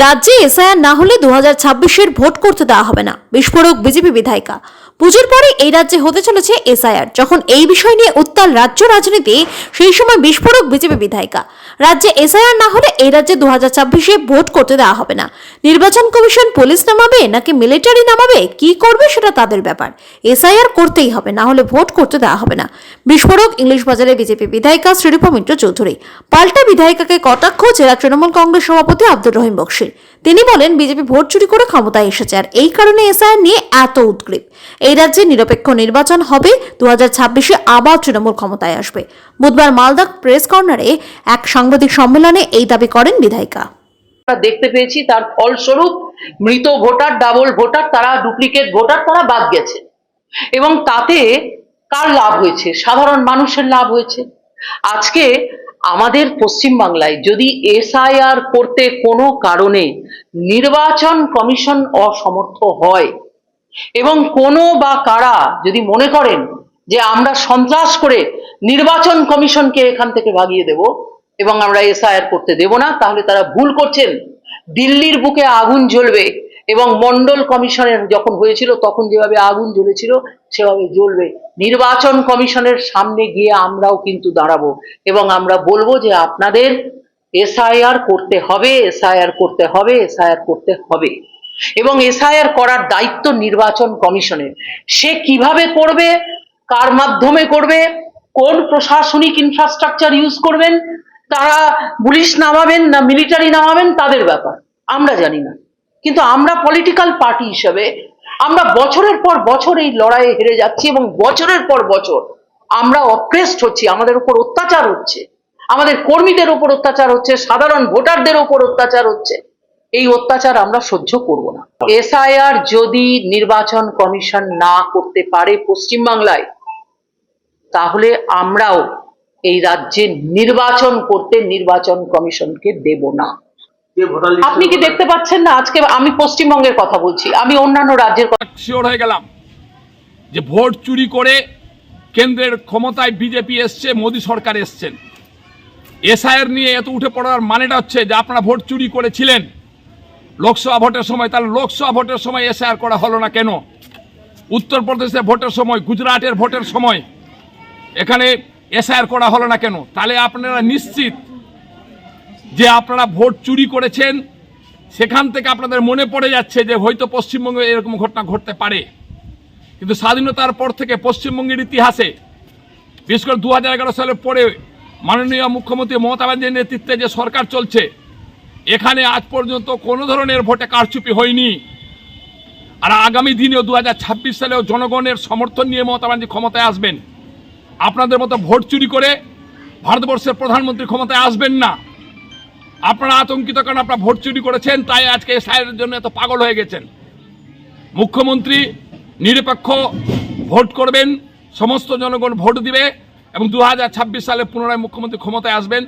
রাজ্যে এসআইআর না হলে 2026-এর ভোট করতে দেওয়া হবে না, বিস্ফোরক বিজেপি বিধায়িকা। পুজোর পরে এই রাজ্যে হতে চলেছে এসআইআর। যখন এই বিষয় নিয়ে উত্তাল রাজ্য রাজনীতি, সেই সময় বিস্ফোরক বিজেপি বিধায়িকা। রাজ্যে এসআইআর না হলে এই রাজ্যে 2026-এ ভোট করতে দেওয়া হবে না। নির্বাচন কমিশন পুলিশ নামাবে নাকি মিলিটারি নামাবে, কি করবে সেটা তাদের ব্যাপার। এসআইআর করতেই হবে, না হলে ভোট করতে দেওয়া হবে না। বিস্ফোরক ইংলিশ বাজারে বিজেপি বিধায়িকা শ্রীরূপা মিত্র চৌধুরী। পাল্টা বিধায়িকাকে কটাক্ষ জেলা তৃণমূল কংগ্রেস সভাপতি আব্দুর রহিম বক্সির। তিনি বলেন, বিজেপি ভোট চুরি করে ক্ষমতায় এসেছে, আর এই কারণে এসআইআর নিয়ে এত উদ্গ্রীব। এই রাজ্যে নিরপেক্ষ নির্বাচন হবে, 2026-এ আবার তৃণমূল ক্ষমতায় আসবে। বুধবার মালদা প্রেস কর্নারে এক সাংবাদিক সম্মেলনে এই দাবি করেন বিধায়িকা। দেখতে পেয়েছি তার ফলস্বরূপ মৃত ভোটার, ডাবল ভোটার, তারা ডুপ্লিকেট ভোটার, তারা বাদ গেছে। এবং তাতে কার লাভ হয়েছে? সাধারণ মানুষের লাভ হয়েছে। আজকে আমাদের পশ্চিমবাংলায় যদি এসআইআর করতে কোনো কারণে নির্বাচন কমিশন অসমর্থ হয় এবং কোনো বা কারা যদি মনে করেন যে আমরা সন্ত্রাস করে নির্বাচন কমিশনকে এখান থেকে ভাগিয়ে দেব এবং আমরা এসআইআর করতে দেব না, তাহলে তারা ভুল করছেন। দিল্লির বুকে আগুন জ্বলবে এবং মন্ডল কমিশনের যখন হয়েছিল তখন যেভাবে আগুন জ্বলেছিল সেভাবে জ্বলবে। নির্বাচন কমিশনের সামনে গিয়ে আমরাও কিন্তু দাঁড়াবো এবং আমরা বলবো যে আপনাদের এসআইআর করতে হবে, এসআইআর করতে হবে, এসআইআর করতে হবে। এবং এসআইআর করার দায়িত্ব নির্বাচন কমিশনের। সে কিভাবে করবে, কার মাধ্যমে করবে, কোন প্রশাসনিক ইনফ্রাস্ট্রাকচার ইউজ করবেন, তারা পুলিশ নামাবেন না মিলিটারি নামাবেন, তাদের ব্যাপার, আমরা জানি না। কিন্তু আমরা পলিটিক্যাল পার্টি হিসেবে আমরা বছরের পর বছর এই লড়াইয়ে হেরে যাচ্ছি এবং বছরের পর বছর আমরা অপ্রেসড হচ্ছি, আমাদের উপর অত্যাচার হচ্ছে, আমাদের কর্মীদের উপর অত্যাচার হচ্ছে, সাধারণ ভোটারদের উপর অত্যাচার হচ্ছে। এই অত্যাচার আমরা সহ্য করব না। এসআইআর যদি নির্বাচন কমিশন না করতে পারে পশ্চিমবাংলায়, তাহলে আমরাও এই রাজ্যে নির্বাচন করতে নির্বাচন কমিশনকে দেব না। আপনি কি দেখতে পাচ্ছেন না? আজকে আমি পশ্চিমবঙ্গের কথা বলছি, আমি অন্যান্য রাজ্যের কথা শিওর হয়ে গেলাম যে ভোট চুরি করে কেন্দ্রের ক্ষমতায় বিজেপি এসছে, মোদী সরকার এসছেন। এসআইআর নিয়ে এত উঠে পড়ার মানেটা হচ্ছে যে আপনারা ভোট চুরি করেছিলেন লোকসভা ভোটের সময়, তাহলে লোকসভা ভোটের সময় এসআইআর করা হলো না কেন? উত্তরপ্রদেশের ভোটের সময়, গুজরাটের ভোটের সময় এখানে এসআইআর করা হলো না কেন? তাহলে আপনারা নিশ্চিত যে আপনারা ভোট চুরি করেছেন। সেখান থেকে আপনাদের মনে পড়ে যাচ্ছে যে হয়তো পশ্চিমবঙ্গে এরকম ঘটনা ঘটতে পারে। কিন্তু স্বাধীনতার পর থেকে পশ্চিমবঙ্গের ইতিহাসে, বিশেষ করে 2011 সালের পরে মাননীয় মুখ্যমন্ত্রী মমতা ব্যানার্জির নেতৃত্বে যে সরকার চলছে, এখানে আজ পর্যন্ত কোনো ধরনের ভোটে কারচুপি হয়নি। আর আগামী দিনেও 2026 সালেও জনগণের সমর্থন নিয়ে মমতা ব্যানার্জি ক্ষমতায় আসবেন। আপনাদের মতো ভোট চুরি করে ভারতবর্ষের প্রধানমন্ত্রী ক্ষমতায় আসবেন না। আপনারা আতঙ্কিত কারণ আপনারা ভোট চুরি করেছেন, তাই আজকে এসআইআরের জন্য এত পাগল হয়ে গেছেন। মুখ্যমন্ত্রী নিরপেক্ষ ভোট করবেন, সমস্ত জনগণ ভোট দিবে এবং 2026 সালে পুনরায় মুখ্যমন্ত্রী ক্ষমতায় আসবেন।